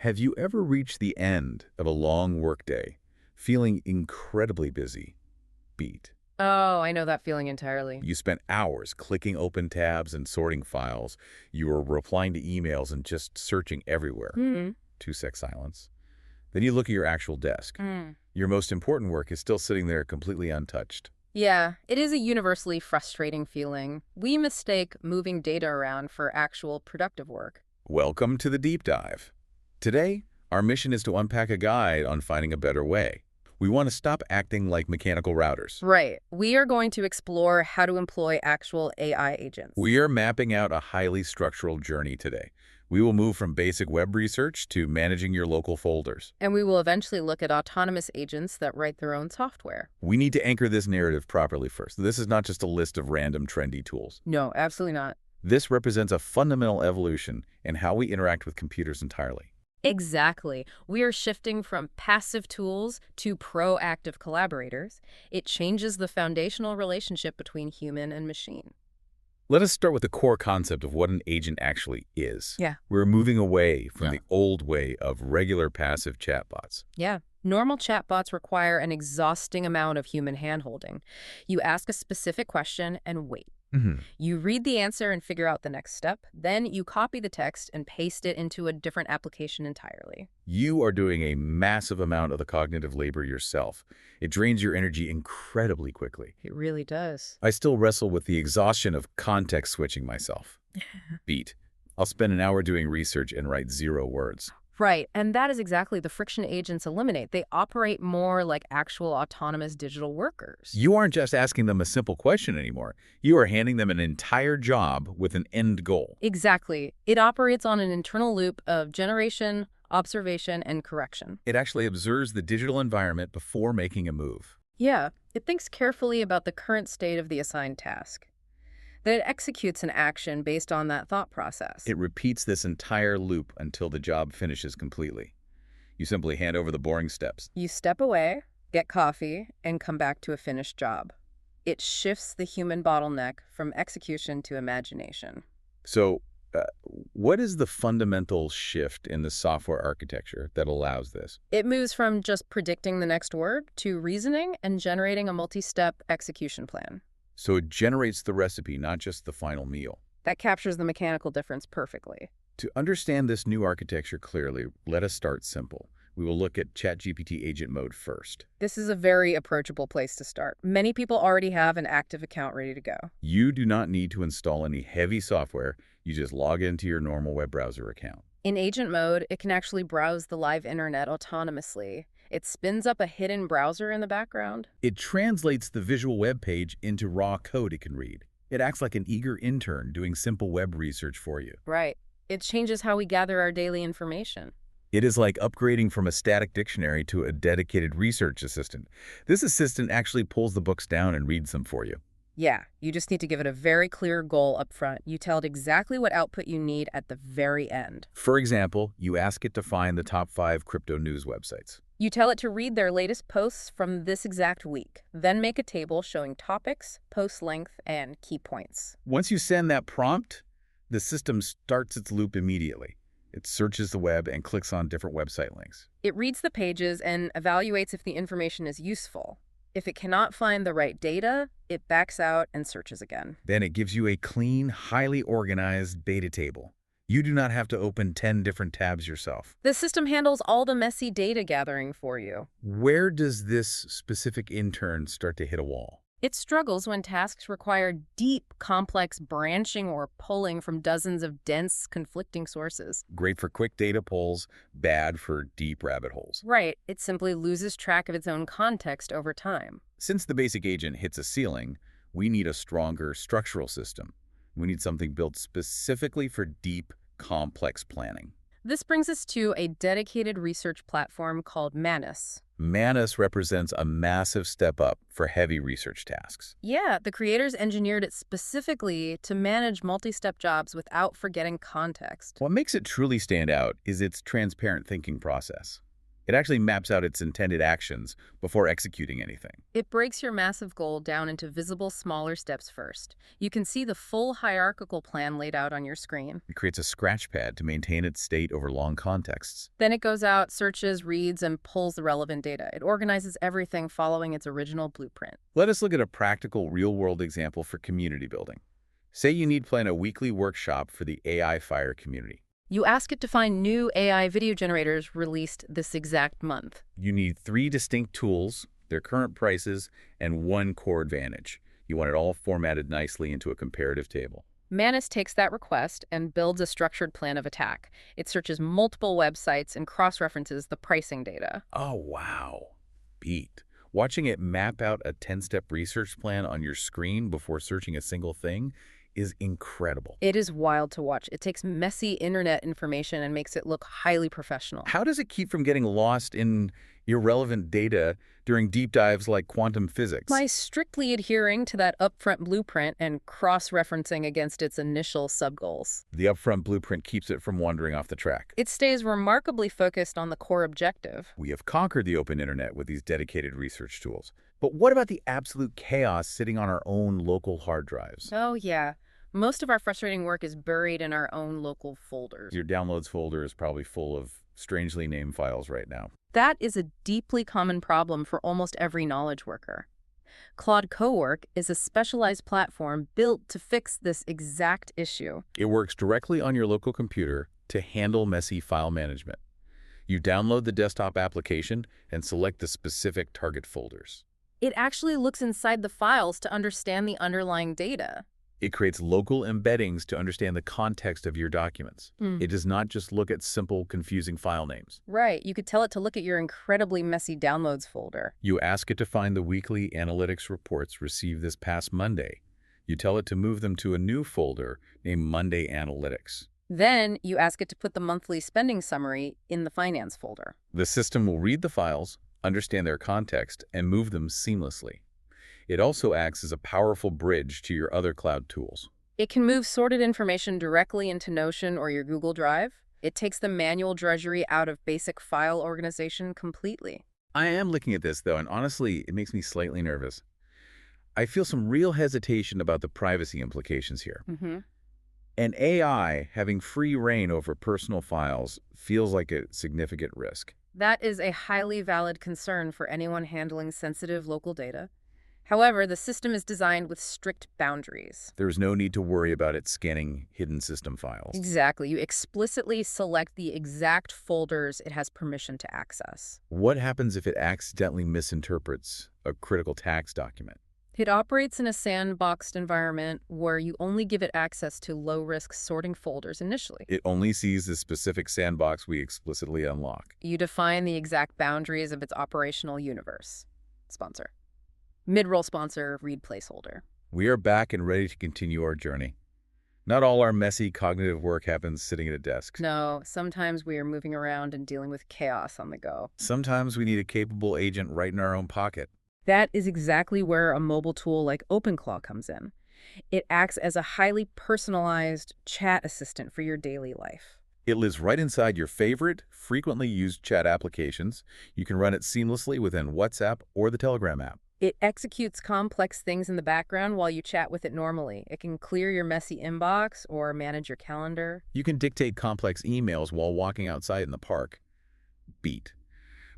Have you ever reached the end of a long workday, feeling incredibly busy? Beat. Oh, I know that feeling entirely. You spent hours clicking open tabs and sorting files. You were replying to emails and just searching everywhere. Hmm. 2-sec silence. Then you look at your actual desk. Mm. Your most important work is still sitting there completely untouched. Yeah, it is a universally frustrating feeling. We mistake moving data around for actual productive work. Welcome to the deep dive. Today, our mission is to unpack a guide on finding a better way. We want to stop acting like mechanical routers. Right. We are going to explore how to employ actual AI agents. We are mapping out a highly structural journey today. We will move from basic web research to managing your local folders. And we will eventually look at autonomous agents that write their own software. We need to anchor this narrative properly first. This is not just a list of random trendy tools. No, absolutely not. This represents a fundamental evolution in how we interact with computers entirely. Exactly. We are shifting from passive tools to proactive collaborators. It changes the foundational relationship between human and machine. Let us start with the core concept of what an agent actually is. Yeah. We're moving away from the old way of regular passive chatbots. Yeah. Normal chatbots require an exhausting amount of human handholding. You ask a specific question and wait. You read the answer and figure out the next step. Then you copy the text and paste it into a different application entirely. You are doing a massive amount of the cognitive labor yourself. It drains your energy incredibly quickly. It really does. I still wrestle with the exhaustion of context switching myself. Beat. I'll spend an hour doing research and write 0 words. Right, and that is exactly the friction agents eliminate. They operate more like actual autonomous digital workers. You aren't just asking them a simple question anymore. You are handing them an entire job with an end goal. Exactly. It operates on an internal loop of generation, observation, and correction. It actually observes the digital environment before making a move. Yeah, it thinks carefully about the current state of the assigned task. Then it executes an action based on that thought process. It repeats this entire loop until the job finishes completely. You simply hand over the boring steps. You step away, get coffee, and come back to a finished job. It shifts the human bottleneck from execution to imagination. So, what is the fundamental shift in the software architecture that allows this? It moves from just predicting the next word to reasoning and generating a multi-step execution plan. So it generates the recipe, not just the final meal. That captures the mechanical difference perfectly. To understand this new architecture clearly, let us start simple. We will look at ChatGPT agent mode first. This is a very approachable place to start. Many people already have an active account ready to go. You do not need to install any heavy software. You just log into your normal web browser account. In agent mode, it can actually browse the live internet autonomously. It spins up a hidden browser in the background. It translates the visual web page into raw code it can read. It acts like an eager intern doing simple web research for you. Right. It changes how we gather our daily information. It is like upgrading from a static dictionary to a dedicated research assistant. This assistant actually pulls the books down and reads them for you. Yeah, you just need to give it a very clear goal up front. You tell it exactly what output you need at the very end. For example, you ask it to find the top 5 crypto news websites. You tell it to read their latest posts from this exact week, then make a table showing topics, post length, and key points. Once you send that prompt, the system starts its loop immediately. It searches the web and clicks on different website links. It reads the pages and evaluates if the information is useful. If it cannot find the right data, it backs out and searches again. Then it gives you a clean, highly organized data table. You do not have to open 10 different tabs yourself. The system handles all the messy data gathering for you. Where does this specific intern start to hit a wall? It struggles when tasks require deep, complex branching or pulling from dozens of dense, conflicting sources. Great for quick data pulls, bad for deep rabbit holes. Right. It simply loses track of its own context over time. Since the basic agent hits a ceiling, we need a stronger structural system. We need something built specifically for deep, complex planning. This brings us to a dedicated research platform called Manus. Manus represents a massive step up for heavy research tasks. Yeah, the creators engineered it specifically to manage multi-step jobs without forgetting context. What makes it truly stand out is its transparent thinking process. It actually maps out its intended actions before executing anything. It breaks your massive goal down into visible, smaller steps first. You can see the full hierarchical plan laid out on your screen. It creates a scratch pad to maintain its state over long contexts. Then it goes out, searches, reads, and pulls the relevant data. It organizes everything following its original blueprint. Let us look at a practical, real-world example for community building. Say you need to plan a weekly workshop for the AI Fire community. You ask it to find new AI video generators released this exact month. You need 3 distinct tools, their current prices, and 1 core advantage. You want it all formatted nicely into a comparative table. Manus takes that request and builds a structured plan of attack. It searches multiple websites and cross-references the pricing data. Oh, wow. Beat. Watching it map out a 10-step research plan on your screen before searching a single thing is incredible. It is wild to watch. It takes messy internet information and makes it look highly professional. How does it keep from getting lost in irrelevant data during deep dives like quantum physics? By strictly adhering to that upfront blueprint and cross-referencing against its initial sub-goals. The upfront blueprint keeps it from wandering off the track. It stays remarkably focused on the core objective. We have conquered the open internet with these dedicated research tools. But what about the absolute chaos sitting on our own local hard drives? Oh, yeah. Most of our frustrating work is buried in our own local folders. Your downloads folder is probably full of strangely named files right now. That is a deeply common problem for almost every knowledge worker. Claude Cowork is a specialized platform built to fix this exact issue. It works directly on your local computer to handle messy file management. You download the desktop application and select the specific target folders. It actually looks inside the files to understand the underlying data. It creates local embeddings to understand the context of your documents. It does not just look at simple, confusing file names. Right. You could tell it to look at your incredibly messy downloads folder. You ask it to find the weekly analytics reports received this past Monday. You tell it to move them to a new folder named Monday Analytics. Then you ask it to put the monthly spending summary in the finance folder. The system will read the files, understand their context, and move them seamlessly. It also acts as a powerful bridge to your other cloud tools. It can move sorted information directly into Notion or your Google Drive. It takes the manual drudgery out of basic file organization completely. I am looking at this, though, and honestly, it makes me slightly nervous. I feel some real hesitation about the privacy implications here. And AI having free reign over personal files feels like a significant risk. That is a highly valid concern for anyone handling sensitive local data. However, the system is designed with strict boundaries. There is no need to worry about it scanning hidden system files. Exactly. You explicitly select the exact folders it has permission to access. What happens if it accidentally misinterprets a critical tax document? It operates in a sandboxed environment where you only give it access to low-risk sorting folders initially. It only sees the specific sandbox we explicitly unlock. You define the exact boundaries of its operational universe. Sponsor. Mid-roll sponsor, read placeholder. We are back and ready to continue our journey. Not all our messy cognitive work happens sitting at a desk. No, sometimes we are moving around and dealing with chaos on the go. Sometimes we need a capable agent right in our own pocket. That is exactly where a mobile tool like OpenClaw comes in. It acts as a highly personalized chat assistant for your daily life. It lives right inside your favorite, frequently used chat applications. You can run it seamlessly within WhatsApp or the Telegram app. It executes complex things in the background while you chat with it normally. It can clear your messy inbox or manage your calendar. You can dictate complex emails while walking outside in the park. Beat.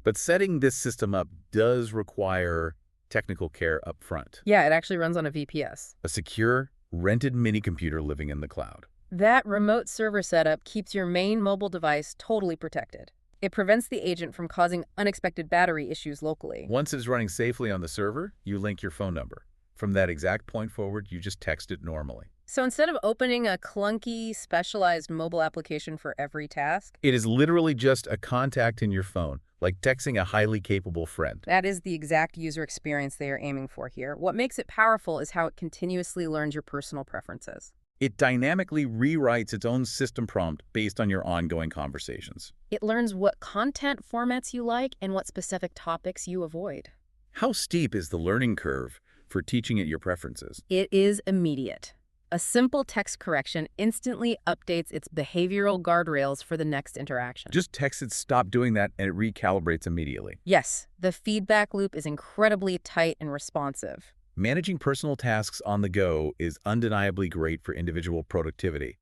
But setting this system up does require technical care up front. Yeah, it actually runs on a VPS. A secure, rented mini-computer living in the cloud. That remote server setup keeps your main mobile device totally protected. It prevents the agent from causing unexpected battery issues locally. Once it's running safely on the server, you link your phone number. From that exact point forward, you just text it normally. So instead of opening a clunky, specialized mobile application for every task, it is literally just a contact in your phone, like texting a highly capable friend. That is the exact user experience they are aiming for here. What makes it powerful is how it continuously learns your personal preferences. It dynamically rewrites its own system prompt based on your ongoing conversations. It learns what content formats you like and what specific topics you avoid. How steep is the learning curve for teaching it your preferences? It is immediate. A simple text correction instantly updates its behavioral guardrails for the next interaction. Just text it, stop doing that, and it recalibrates immediately. Yes, the feedback loop is incredibly tight and responsive. Managing personal tasks on the go is undeniably great for individual productivity.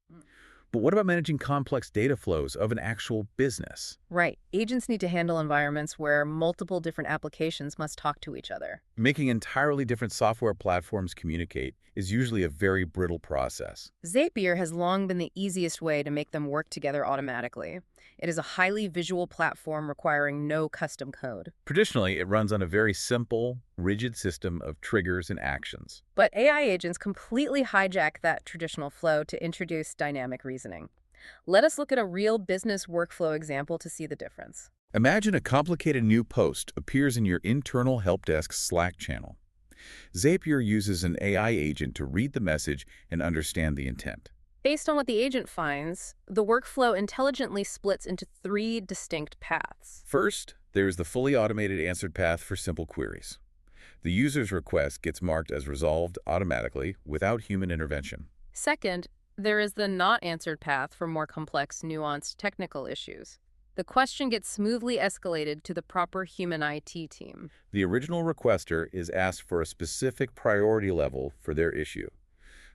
But what about managing complex data flows of an actual business? Right. Agents need to handle environments where multiple different applications must talk to each other. Making entirely different software platforms communicate is usually a very brittle process. Zapier has long been the easiest way to make them work together automatically. It is a highly visual platform requiring no custom code. Traditionally, it runs on a very simple, rigid system of triggers and actions. But AI agents completely hijack that traditional flow to introduce dynamic reasoning. Let us look at a real business workflow example to see the difference. Imagine a complicated new post appears in your internal help desk Slack channel. Zapier uses an AI agent to read the message and understand the intent. Based on what the agent finds, the workflow intelligently splits into 3 distinct paths. First, there is the fully automated answered path for simple queries. The user's request gets marked as resolved automatically without human intervention. Second, there is the not answered path for more complex, nuanced technical issues. The question gets smoothly escalated to the proper human IT team. The original requester is asked for a specific priority level for their issue.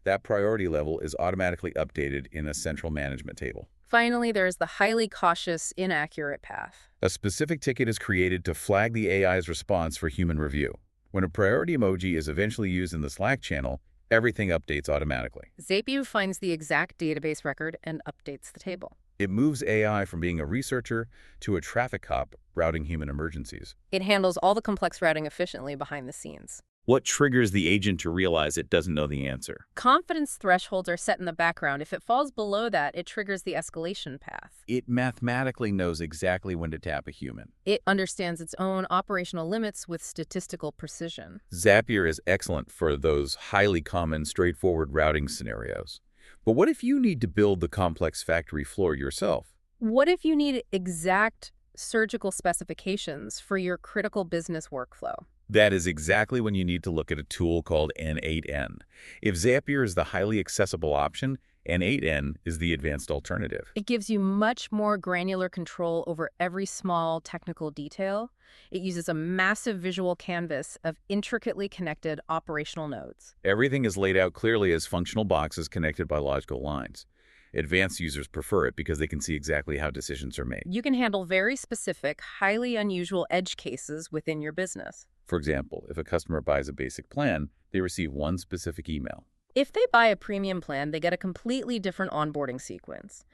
That priority level is automatically updated in a central management table. Finally, there is the highly cautious, inaccurate path. A specific ticket is created to flag the AI's response for human review. When a priority emoji is eventually used in the Slack channel, everything updates automatically. Zapier finds the exact database record and updates the table. It moves AI from being a researcher to a traffic cop routing human emergencies. It handles all the complex routing efficiently behind the scenes. What triggers the agent to realize it doesn't know the answer? Confidence thresholds are set in the background. If it falls below that, it triggers the escalation path. It mathematically knows exactly when to tap a human. It understands its own operational limits with statistical precision. Zapier is excellent for those highly common, straightforward routing scenarios. But what if you need to build the complex factory floor yourself? What if you need exact surgical specifications for your critical business workflow? That is exactly when you need to look at a tool called N8N. If Zapier is the highly accessible option, N8N is the advanced alternative. It gives you much more granular control over every small technical detail. It uses a massive visual canvas of intricately connected operational nodes. Everything is laid out clearly as functional boxes connected by logical lines. Advanced users prefer it because they can see exactly how decisions are made. You can handle very specific, highly unusual edge cases within your business. For example, if a customer buys a basic plan, they receive one specific email. If they buy a premium plan, they get a completely different onboarding sequence.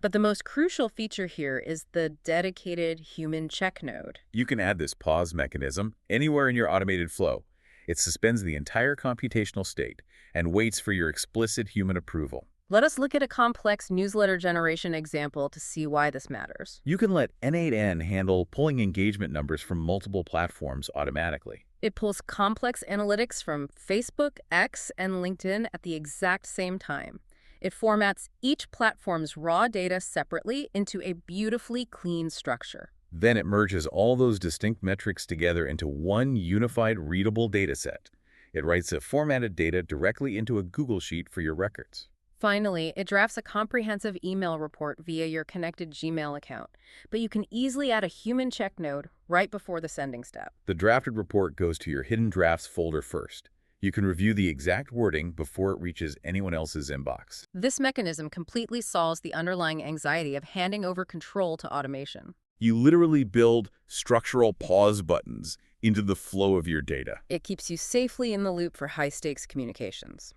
But the most crucial feature here is the dedicated human check node. You can add this pause mechanism anywhere in your automated flow. It suspends the entire computational state and waits for your explicit human approval. Let us look at a complex newsletter generation example to see why this matters. You can let N8N handle pulling engagement numbers from multiple platforms automatically. It pulls complex analytics from Facebook, X, and LinkedIn at the exact same time. It formats each platform's raw data separately into a beautifully clean structure. Then it merges all those distinct metrics together into one unified readable dataset. It writes the formatted data directly into a Google Sheet for your records. Finally, it drafts a comprehensive email report via your connected Gmail account, but you can easily add a human check node right before the sending step. The drafted report goes to your hidden drafts folder first. You can review the exact wording before it reaches anyone else's inbox. This mechanism completely solves the underlying anxiety of handing over control to automation. You literally build structural pause buttons into the flow of your data. It keeps you safely in the loop for high-stakes communications.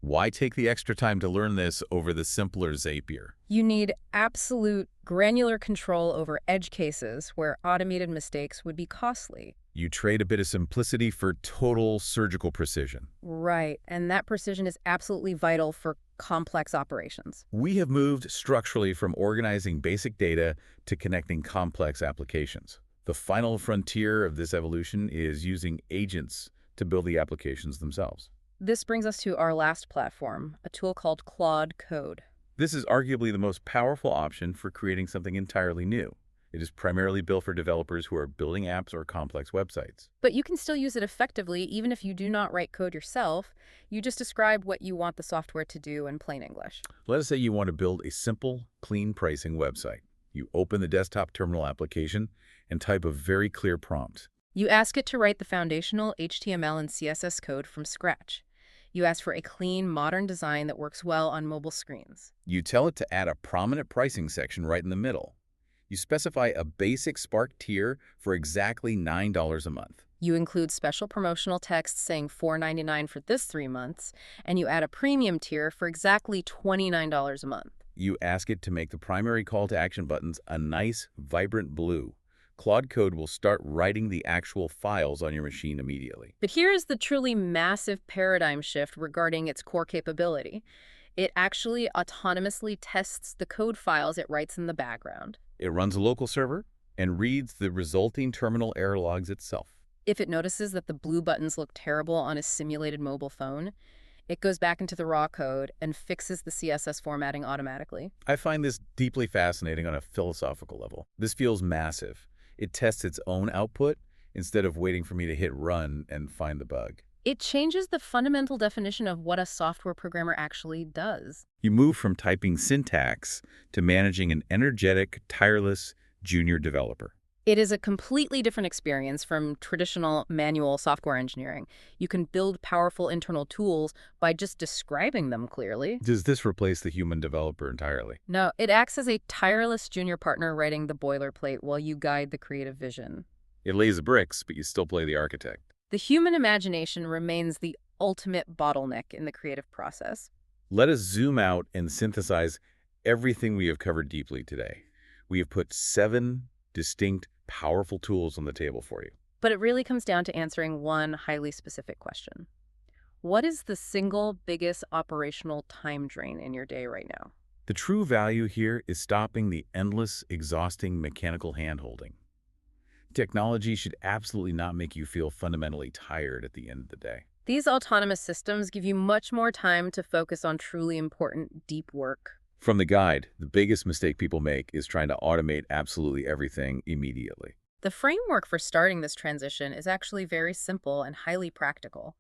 Why take the extra time to learn this over the simpler Zapier? You need absolute granular control over edge cases where automated mistakes would be costly. You trade a bit of simplicity for total surgical precision. Right, and that precision is absolutely vital for complex operations. We have moved structurally from organizing basic data to connecting complex applications. The final frontier of this evolution is using agents to build the applications themselves. This brings us to our last platform, a tool called Claude Code. This is arguably the most powerful option for creating something entirely new. It is primarily built for developers who are building apps or complex websites. But you can still use it effectively even if you do not write code yourself. You just describe what you want the software to do in plain English. Let us say you want to build a simple, clean pricing website. You open the desktop terminal application and type a very clear prompt. You ask it to write the foundational HTML and CSS code from scratch. You ask for a clean, modern design that works well on mobile screens. You tell it to add a prominent pricing section right in the middle. You specify a basic Spark tier for exactly $9 a month. You include special promotional text saying $4.99 for this 3 months, and you add a premium tier for exactly $29 a month. You ask it to make the primary call to action buttons a nice, vibrant blue. Claude Code will start writing the actual files on your machine immediately. But here is the truly massive paradigm shift regarding its core capability. It actually autonomously tests the code files it writes in the background. It runs a local server and reads the resulting terminal error logs itself. If it notices that the blue buttons look terrible on a simulated mobile phone, it goes back into the raw code and fixes the CSS formatting automatically. I find this deeply fascinating on a philosophical level. This feels massive. It tests its own output instead of waiting for me to hit run and find the bug. It changes the fundamental definition of what a software programmer actually does. You move from typing syntax to managing an energetic, tireless junior developer. It is a completely different experience from traditional manual software engineering. You can build powerful internal tools by just describing them clearly. Does this replace the human developer entirely? No, it acts as a tireless junior partner writing the boilerplate while you guide the creative vision. It lays the bricks, but you still play the architect. The human imagination remains the ultimate bottleneck in the creative process. Let us zoom out and synthesize everything we have covered deeply today. We have put 7 distinct, powerful tools on the table for you. But it really comes down to answering one highly specific question. What is the single biggest operational time drain in your day right now? The true value here is stopping the endless, exhausting mechanical hand-holding. Technology should absolutely not make you feel fundamentally tired at the end of the day. These autonomous systems give you much more time to focus on truly important, deep work. From the guide, the biggest mistake people make is trying to automate absolutely everything immediately. The framework for starting this transition is actually very simple and highly practical.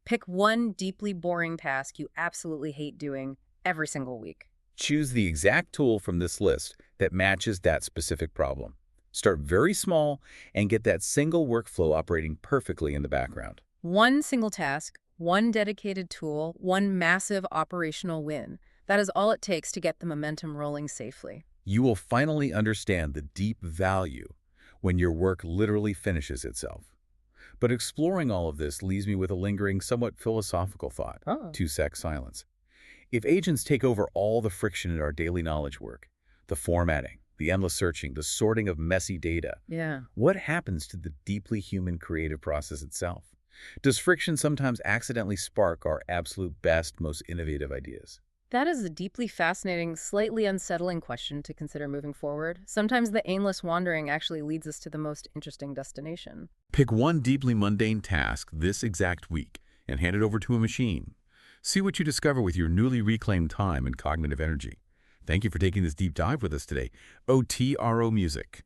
Pick one deeply boring task you absolutely hate doing every single week. Choose the exact tool from this list that matches that specific problem. Start very small and get that single workflow operating perfectly in the background. One single task, one dedicated tool, one massive operational win. That is all it takes to get the momentum rolling safely. You will finally understand the deep value when your work literally finishes itself. But exploring all of this leaves me with a lingering, somewhat philosophical thought. 2-sec silence. If agents take over all the friction in our daily knowledge work, the formatting, the endless searching, the sorting of messy data, what happens to the deeply human creative process itself? Does friction sometimes accidentally spark our absolute best, most innovative ideas? That is a deeply fascinating, slightly unsettling question to consider moving forward. Sometimes the aimless wandering actually leads us to the most interesting destination. Pick one deeply mundane task this exact week and hand it over to a machine. See what you discover with your newly reclaimed time and cognitive energy. Thank you for taking this deep dive with us today. OTRO Music.